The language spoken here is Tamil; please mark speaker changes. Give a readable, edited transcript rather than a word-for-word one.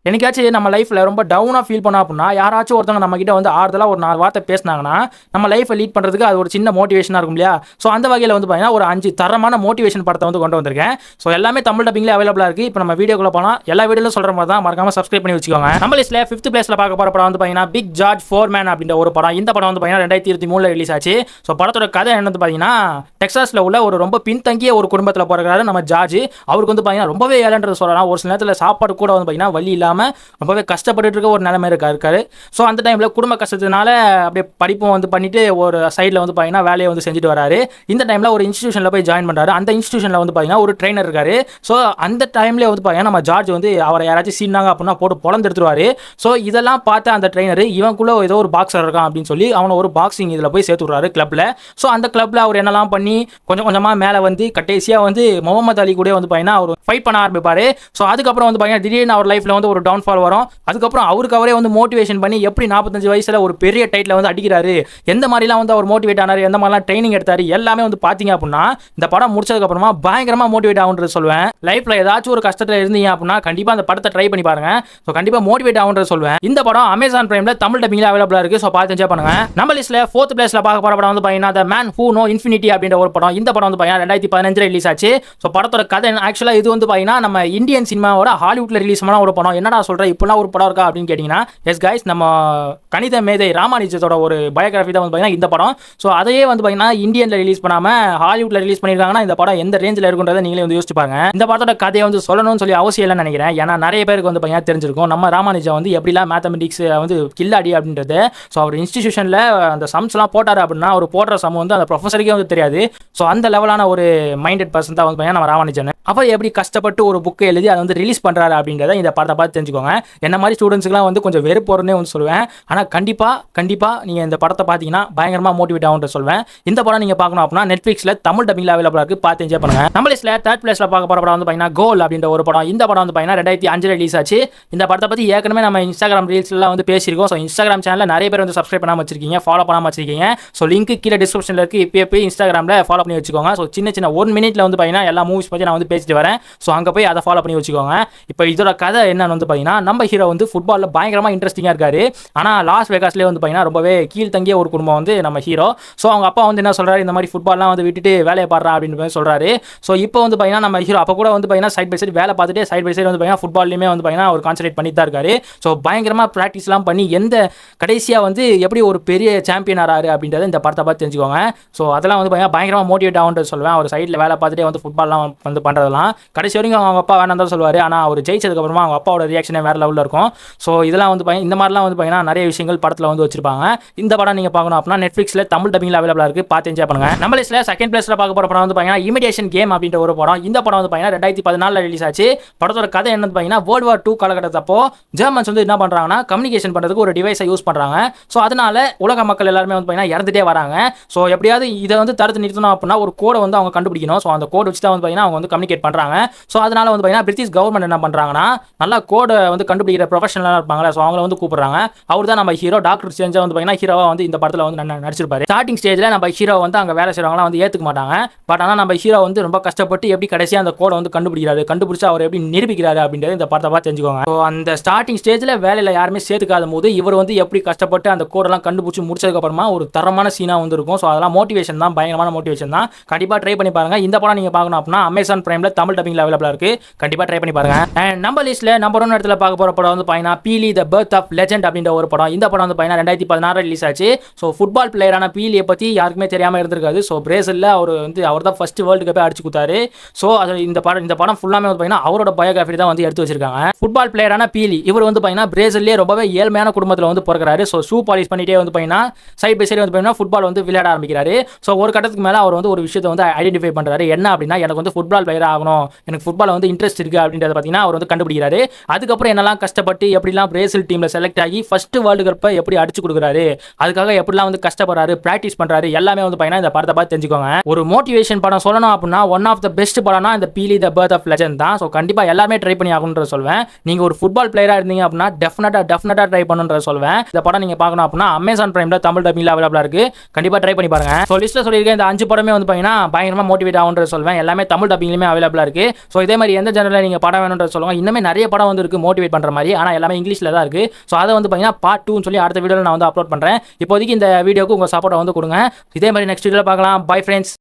Speaker 1: என்னைக்காச்சும் நம்ம லைஃப்பில் ரொம்ப டவுனாக ஃபீல் பண்ணோம் அப்படின்னா யாராச்சும் ஒருத்தவங்க நம்மக்கிட்ட வந்து ஆறுதலாக ஒரு 4 வார்த்தை பேசினாங்கன்னா நம்ம லைஃப்பை லீட் பண்ணுறதுக்கு அது ஒரு சின்ன மோட்டிவேஷனாக இருக்கும் இல்லையா? ஸோ அந்த வகையில் வந்து பார்த்தீங்கன்னா ஒரு 5 தரமான மோட்டிவேஷன் படத்தை வந்து கொண்டு வந்திருக்கேன். ஸோ எல்லாமே தமிழ் டப்பிங்லேயே அவைலபிளாக இருக்குது. இப்போ நம்ம வீடியோக்குள்ள போனால் எல்லா வீடியோவில் சொல்கிற மாதிரி தான், மறக்காம சப்ஸ்கிரைப் பண்ணி வச்சுக்கோங்க. நம்ம லிஸ்ட்டில் 5th பிளேஸில் பார்க்க போகிற படம் வந்து பார்த்தீங்கன்னா பிக் ஜார்ஜ் ஃபோர்மேன் அப்படின்ற ஒரு படம். இந்த படம் வந்து பார்த்தீங்கன்னா 2023 ரிலீஸ் ஆச்சு. ஸோ படத்தோட கதை என்ன வந்து பார்த்தீங்கன்னா, டெக்சாஸில் உள்ள ஒரு ரொம்ப பின்தங்கிய ஒரு குடும்பத்தில் பிறகுறாரு நம்ம ஜார்ஜ். அவருக்கு வந்து பார்த்தீங்கன்னா ரொம்பவே ஏழன்றது சொல்லலாம். ஒரு சில நேரத்தில் சாப்பாடு கூட வந்து பார்த்தீங்கன்னா வழி இல்லாமல் ரொம்பவே கஷ்டப்பட்டு இருக்க ஒரு நிலைமை இருக்காரு. ஸோ அந்த டைமில் குடும்ப கஷ்டத்தினால அப்படியே படிப்பும் வந்து பண்ணிட்டு ஒரு சைடில் வந்து பார்த்தீங்கன்னா வேலையை வந்து செஞ்சுட்டு வராரு. இந்த டைமில் ஒரு இன்ஸ்டியூஷனில் போய் ஜாயின் பண்ணுறாரு. அந்த இன்ஸ்டியூஷனில் வந்து பார்த்தீங்கன்னா ஒரு ட்ரெயினர் இருக்காரு. ஸோ அந்த டைம்லேயே வந்து பார்த்தீங்கன்னா நம்ம ஜார்ஜ் வந்து அவரை யாராச்சும் சீனாங்க அப்படின்னா போட்டு பொழந்து எடுத்துருவாரு. ஸோ இதெல்லாம் பார்த்து அந்த ட்ரெயினர் இவனுக்குள்ள ஏதோ ஒரு பாக்ஸர் இருக்கான் அப்படின்னு சொல்லி அவனை ஒரு பாக்ஸிங் இதில் போய் சேர்த்து விட்றாரு கிளப்பில். ஸோ அந்த கிளப்பில் அவர் என்னெல்லாம் பண்ணி கொஞ்சம் கொஞ்சமாக மேலே வந்து கடைசியாக வந்து முகமது அலி கூட வந்து பார்த்தீங்கன்னா அவர் ஃபைட் பண்ண ஆரம்பிப்பார். ஸோ அதுக்கப்புறம் வந்து பார்த்தீங்கன்னா திடீர்னு அவர் லைஃப்பில் வந்து ஒரு டவுன்ஃபால் வரும். அதுக்கப்புறம் அவருக்கு அவரே வந்து மோட்டிவேஷன் பண்ணி எப்படி 45 வயசுல ஒரு பெரிய டைட்டில் வந்து அடிக்கிறாரு, எந்த மாதிரிலாம் வந்து அவர் மோட்டிவேட் ஆனார், எந்த மாதிரிலாம் ட்ரைனிங் எடுத்தாரு, எல்லாமே வந்து பார்த்தீங்க அப்படின்னா இந்த படம் முடிச்சதுக்கு அப்புறமா பயங்கரமா மோட்டிவேட் ஆகுன்றது சொல்லுவேன். லைஃப்ல ஏதாச்சும் ஒரு கஷ்டத்தில் இருந்தீங்க அப்படின்னா கண்டிப்பா அந்த படத்தை ட்ரை பண்ணி பாருங்க. ஸோ கண்டிப்பா மோட்டிவேட் ஆகுன்றது சொல்லுவேன். இந்த படம் அமேசான் பிரைம்ல தமிழ் டப்பிங்ல அவைலபிளா இருக்கு. ஸோ பார்த்து என்ஜாய் பண்ணுங்க. நம்ம லிஸ்ட்ல 4th பிளேஸ்ல பார்க்க போற படம் வந்து பார்த்தீங்கன்னா the man who know infinity அப்படின்ற ஒரு படம். இந்த படம் வந்து பார்த்தீங்கன்னா 2015 ரிலீஸ் ஆச்சு. ஸோ படத்தோட கதை ஆக்சுவலா இது வந்து பார்த்தீங்கன்னா நம்ம இந்தியன் சினிமாவோட ஹாலிவுட்ல ரிலீஸ் பண்ண ஒரு படம். என்னடா சொல்ற இப்பெல்லாம் ஒரு படம் இருக்கா அப்படின்னு கேட்டீங்கன்னா, எஸ் கைஸ், நம்ம கணித மேதை ராமானுஜத்தோட ஒரு பயோகிராஃபி தான் வந்து பார்த்தீங்கன்னா இந்த படம். ஸோ அதையே வந்து பார்த்தீங்கன்னா இந்தியன்ல ரிலீஸ் பண்ணாமல் ஹாலிவுட்ல ரிலீஸ் பண்ணியிருக்காங்கன்னா இந்த படம் எந்த ரேஞ்சில் இருக்குன்றதை நீங்களே வந்து யோசிச்சு பாருங்க. இந்த படத்தோட கதையை வந்து சொல்லணும்னு சொல்லி அவசியம் இல்லைன்னு நினைக்கிறேன். ஏன்னா நிறைய பேருக்கு வந்து பார்த்தீங்கன்னா தெரிஞ்சிருக்கும் நம்ம ராமானுஜா வந்து எப்படிலாம் மேத்தமெட்டிக்ஸ் வந்து கில்லாடி அப்படின்றது. ஸோ அவர் இன்ஸ்டிடியூஷனில் அந்த சம்ஸ்லாம் போட்டார் அப்படின்னா அவர் போடுற சம் வந்து அந்த ப்ரொஃபஸருக்கே வந்து தெரியாது. ஸோ அந்த லெவலான ஒரு மைண்டட் பர்சன் தான் வந்து பார்த்தீங்கன்னா நம்ம ராமானுஜன். அவர் எப்படி கஷ்டப்பட்டு ஒரு புக்கை எழுதி அதை வந்து ரிலீஸ் பண்ணுறாரு அப்படின்றத இந்த படத்தை பார்த்து தெரிஞ்சுக்கோங்க. என்ன மாதிரி ஸ்டூடெண்ட்ஸ்க்குலாம் வந்து கொஞ்சம் வெறுப்போறனே வந்து சொல்லுவேன். ஆனால் கண்டிப்பாக நீங்கள் இந்த படத்தை பார்த்தீங்கன்னா பயங்கரமாக மோட்டிவேட் ஆகுன்ற சொல்வேன். இந்த படம் நீங்கள் பார்க்கணும் அப்படின்னா நெட்ஃப்ளிக்ஸில் தமிழ் டப்பிங்ல அவைலபிளாக இருக்குது. பார்த்து என்ஜாய் பண்ணுங்க. நம்ம லிஸ்ட்ல 3rd பிளேஸ்ல பார்க்க போகிற படம் வந்து பார்த்தீங்கன்னா கோல் அப்படின்ற ஒரு படம். இந்த படம் வந்து பார்த்தீங்கன்னா 2005 ரிலீஸ் ஆச்சு. இந்த படத்தை பற்றி ஏற்கனவே நம்ம இன்ஸ்டாகிராம் ரீல்ஸ்லாம் வந்து பேசியிருக்கோம். ஸோ இன்ஸ்டாகிராம் சேனலில் நிறைய பேர் வந்து சப்ஸ்கிரைப் பண்ணாமல் வச்சிருக்கீங்க, ஃபாலோ பண்ணாமல் வச்சிருக்கீங்க. ஸோ லிங்க் கீழே டிஸ்கிரிப்ஷனில் இருக்குது. இப்போ போய் இன்ஸ்டாகிராமில் ஃபாலோ பண்ணி வச்சுக்கோங்க. ஸோ சின்ன 1 மினிட்ல வந்து பார்த்தீங்கன்னா எல்லா மூவிஸ் பற்றி நான் வந்து பேசிட்டு வரேன். ஸோ அங்கே போய் அதை ஃபாலோ பண்ணி வச்சுக்கோங்க. இப்போ இதோட கதை என்னன்னு வந்து பார்த்தீங்கன்னா, நம்ம ஹீரோ வந்து ஃபுட்பாலில் பயங்கரமாக இன்ட்ரெஸ்டிங்காக இருக்காரு. ஆனால் லாஸ் வேகாஸ்லேயே வந்து பார்த்தீங்கன்னா ரொம்பவே கீழ்த்தங்கிய ஒரு குடும்பம் வந்து நம்ம ஹீரோ. ஸோ அவங்க அப்பா வந்து என்ன சொல்கிறாரு, இந்த மாதிரி ஃபுட்பால்லாம் வந்து விட்டுட்டு வேலையை பாடுறா அப்படின்னு சொல்கிறாரு. ஸோ இப்போ வந்து பார்த்தீங்கன்னா நம்ம ஹீரோ அப்போ கூட வந்து பார்த்தீங்கன்னா சைட் பை சைடு வேலை பார்த்துட்டு சைட் பை சைடு வந்து பார்த்தீங்கன்னா ஃபுட்பால்லையுமே வந்து பார்த்தீங்கன்னா ஒரு கான்சன்ட்ரேட் பண்ணி தான் இருக்காரு. ஸோ பயங்கரமாக ப்ராக்டிஸ்லாம் பண்ணி எந்த கடைசியாக வந்து எப்படி ஒரு பெரிய சாம்பியன் ஆறாரு அப்படின்றத இந்த படத்தை பார்த்து தெரிஞ்சுக்கோங்க. ஸோ அதெல்லாம் வந்து பார்த்தீங்கன்னா பயங்கரமாக மோட்டிவேட் ஆகுன்றது சொல்லுவேன். ஒரு சைடில் வேலை பார்த்துட்டே வந்து ஃபுட்பால்லாம் வந்து பண்ணுறதெல்லாம் கடைசி வரைக்கும் அவங்க அப்பா வேணாம் தான் சொல்லுவார். ஆனால் அவர் ஜெயிச்சதுக்கப்புறமா அவங்க அப்பாவோட ரியாக்ஷனே வேறு லெவலில் இருக்கும். ஸோ இதெல்லாம் வந்து இந்த மாதிரிலாம் வந்து பார்த்தீங்கன்னா நிறைய விஷயங்கள் படத்தில் வந்து வச்சிருப்பாங்க. இந்த படம் நீங்கள் பார்க்கணும் அப்படின்னா நெட்ஃப்ளிக்ஸில் தமிழ் டப்பிங்ல அவைலபிளாக இருக்குது. பார்த்து என்ஜாய் பண்ணுங்க. நம்ம லிஸ்ட்ல 2nd பிளேஸ்ல பார்க்க போகிற படம் வந்து பார்த்தீங்கன்னா இமிடேஷன் கேம் அப்படின்ற ஒரு படம். இந்த படம் வந்து பார்த்தீங்கன்னா 2014 ரிலீஸ் ஆச்சு. படத்தோட கதை என்னன்னு பார்த்தீங்கன்னா World War II காலகட்டத்தப்போ ஜெர்மன்ஸ் வந்து என்ன பண்ணுறாங்கன்னா கம்யூனிகேஷன் பண்ணுறதுக்கு ஒரு டிவைஸை யூஸ் பண்ணுறாங்க. ஸோ அதனால உலக மக்கள் எல்லாருமே வந்து பார்த்தீங்கன்னா இறந்துட்டே வராங்க. ஸோ எப்படியாவது இதை வந்து தடுத்து நிறுத்தணும் அப்படின்னா ஒரு கோடை வந்து அவங்க கண்டுபிடிக்கணும். ஸோ அந்த கோட் வச்சு தான் வந்து பார்த்தீங்கன்னா அவங்க வந்து கம்யூனிகேட் பண்ணுறாங்க. ஸோ அதனால வந்து பார்த்தீங்கன்னா பிரிட்டிஷ் கவர்மெண்ட் என்ன பண்ணுறாங்கன்னா நல்லா கோடை வந்து கண்டுபிடிக்கிற ப்ரொஃபஷனலாக இருப்பாங்களே, ஸோ அவங்கள வந்து கூப்பிடுறாங்க. அவர் தான் நம்ம ஹீரோ டாக்டர் ஸ்ட்ரேஞ்சா வந்து பார்த்தீங்கன்னா ஹீரோவா வந்து இந்த படத்தில் வந்து நடிச்சிருப்பாரு. ஸ்டார்டிங் ஸ்டேஜில் நம்ம ஹீரோ வந்து அங்கே வேலை செய்கிறவங்களாம் வந்து ஏற்றுக்க மாட்டாங்க. பட் ஆனால் நம்ம ஹீரோ வந்து ரொம்ப கஷ்டப்பட்டு எப்படி கடைசியாக அந்த கோடை வந்து கண்டுபிடிச்சு அவர் எப்படி நிரூபிக்கிறாரு அப்படின்றது இந்த படத்தை பார்த்து தெரிஞ்சுக்கோங்க. ஸோ அந்த ஸ்டார்டிங் ஸ்டேஜில் வேலையில் யாருமே சேர்த்துக்காத போது இவர் வந்து எப்படி கஷ்டப்பட்டு அந்த கோடெல்லாம் கண்டுபிடிச்சி முடிச்சதுக்கப்புறமா ஒரு தரமான சீனாக வந்து இருக்கும். ஸோ அதெல்லாம் மோட்டிவேஷன் தான், பயங்கரமான மோட்டிவேஷன் தான். கண்டிப்பாக ட்ரை பண்ணி பாருங்க. இந்த படம் நீங்கள் பார்க்கணும் அப்படின்னா அமேசான் பிரைமில் தமிழ் டப்பிங்ல அவைலபிளாக இருக்குது. கண்டிப்பாக ட்ரை பண்ணி பாருங்க. அண்ட் நம்ம லிஸ்ட்டில் நம்பர் 1 இடத்துல பார்க்க போகிற படம் வந்து பார்த்தீங்கன்னா பீலி த பர்த் ஆஃப் லெஜெண்ட் அப்படின்ற ஒரு படம். இந்த படம் வந்து பார்த்தீங்கன்னா 2016 ரிலீஸ் ஆச்சு. ஸோ ஃபுட்பால் பிளேயரான பீலியை பற்றி யாருக்குமே தெரியாமல் இருந்திருக்காது. ஸோ பிரேசிலில் அவர் தான் ஃபர்ஸ்ட் வேர்ல்டு கப்பே அடிச்சு கொடுத்தாரு. ஸோ அது இந்த படம் ஃபுல்லாமே வந்து பார்த்தீங்கன்னா அவரோட பயோகிராஃபி தான் வந்து எடுத்து வச்சிருக்காங்க. ஃபுட்பால் பிளேயரான பீலி இவர் வந்து பார்த்தீங்கன்னா பிரேசிலே ரொம்பவே ஏழ்மையான குடும்பத்தில் வந்து பிறக்கிறாரு. ஸோ ஷூ பாலிஷ் பண்ணிட்டே வந்து பார்த்தீங்கன்னா சைட் பை சைடு வந்து பார்த்தீங்கன்னா ஃபுட்பால் வந்து விளையாட ஆரம்பிக்கிறாரு. ஸோ ஒரு கட்டத்துக்கு மேலே அவர் வந்து ஒரு விஷயத்தை வந்து ஐடென்டிஃபை பண்ணுறாரு. என்ன அப்படின்னா எனக்கு வந்து ஃபுட்பால் பிளேயர் ஆகணும், எனக்கு ஃபுட்பால் வந்து இன்ட்ரெஸ்ட் இருக்குது அப்படின்றத பார்த்தீங்கன்னா அவர் வந்து கண்டுபிடிக்கிறாரு. அதுக்கப்புறம் என்னெல்லாம் கஷ்டப்பட்டு எப்படிலாம் பிரேசில் டீமில் செலக்ட் ஆகி ஃபர்ஸ்ட் வேர்ல்டு கப்பை எப்படி அடிச்சு கொடுக்குறாரு, அதுக்காக எப்படிலாம் வந்து கஷ்டப்படுறாரு, ப்ராக்டிஸ் பண்ணுறாரு, எல்லாமே வந்து பார்த்தீங்கன்னா இந்த படத்தை பார்த்து தெரிஞ்சுக்கோங்க. ஒரு மோட்டிவேஷன் படம் சொல்லணும் அப்படின்னா ஒன் ஆஃப் த பெஸ்ட் படம்னா இந்த பீலி த பர்த் ஆஃப் லெஜெண்ட் தான். ஸோ கண்டிப்பாக எல்லாமே ட்ரை பண்ணி ஆகணுன்ற சொல்வேன். நீங்கள் ஒரு ஃபுட்பால் பிளேயராக இருந்தீங்க அப்படின்னா டெஃபினட்டாக ட்ரை பண்ணுன்ற சொல்வேன். இந்த படம் நீங்கள் பார்க்கணும் அப்படின்னா அமேசான் பிரைம்ல தமிழ் டப்பிங்ல அவைலபிளாக இருக்குது. கண்டிப்பாக ட்ரை பண்ணி பாருங்க. ஸோ லிஸ்ட்டில் சொல்லியிருக்கேன் இந்த 5 படமே வந்து பார்த்தீங்கன்னா பயங்கரமாக மோட்டிவேட் ஆகுன்ற சொல்வேன். எல்லாமே தமிழ் டப்பிங்லையுமே அவைலபிளாக இருக்குது. ஸோ இதே மாதிரி எந்த ஜெனரலில் நீங்கள் படம் வேணுன்ற சொல்லுவாங்க. இன்னுமே நிறைய படம் வந்து இருக்குது மோட்டிவேட் பண்ணுற மாதிரி. ஆனால் எல்லாமே இங்கிலீஷில் தான் இருக்குது. ஸோ அதை வந்து பார்த்தீங்கன்னா பார்ட் 2 சொல்லி அடுத்த வீடியோவில் நான் வந்து அப்லோட் பண்ணுறேன். இப்போதைக்கு இந்த வீடியோக்கு உங்கள் சப்போர்ட்டை வந்து கொடுங்க. இதே மாதிரி நெக்ஸ்ட் வீடியோவில் பார்க்கலாம். Bye friends.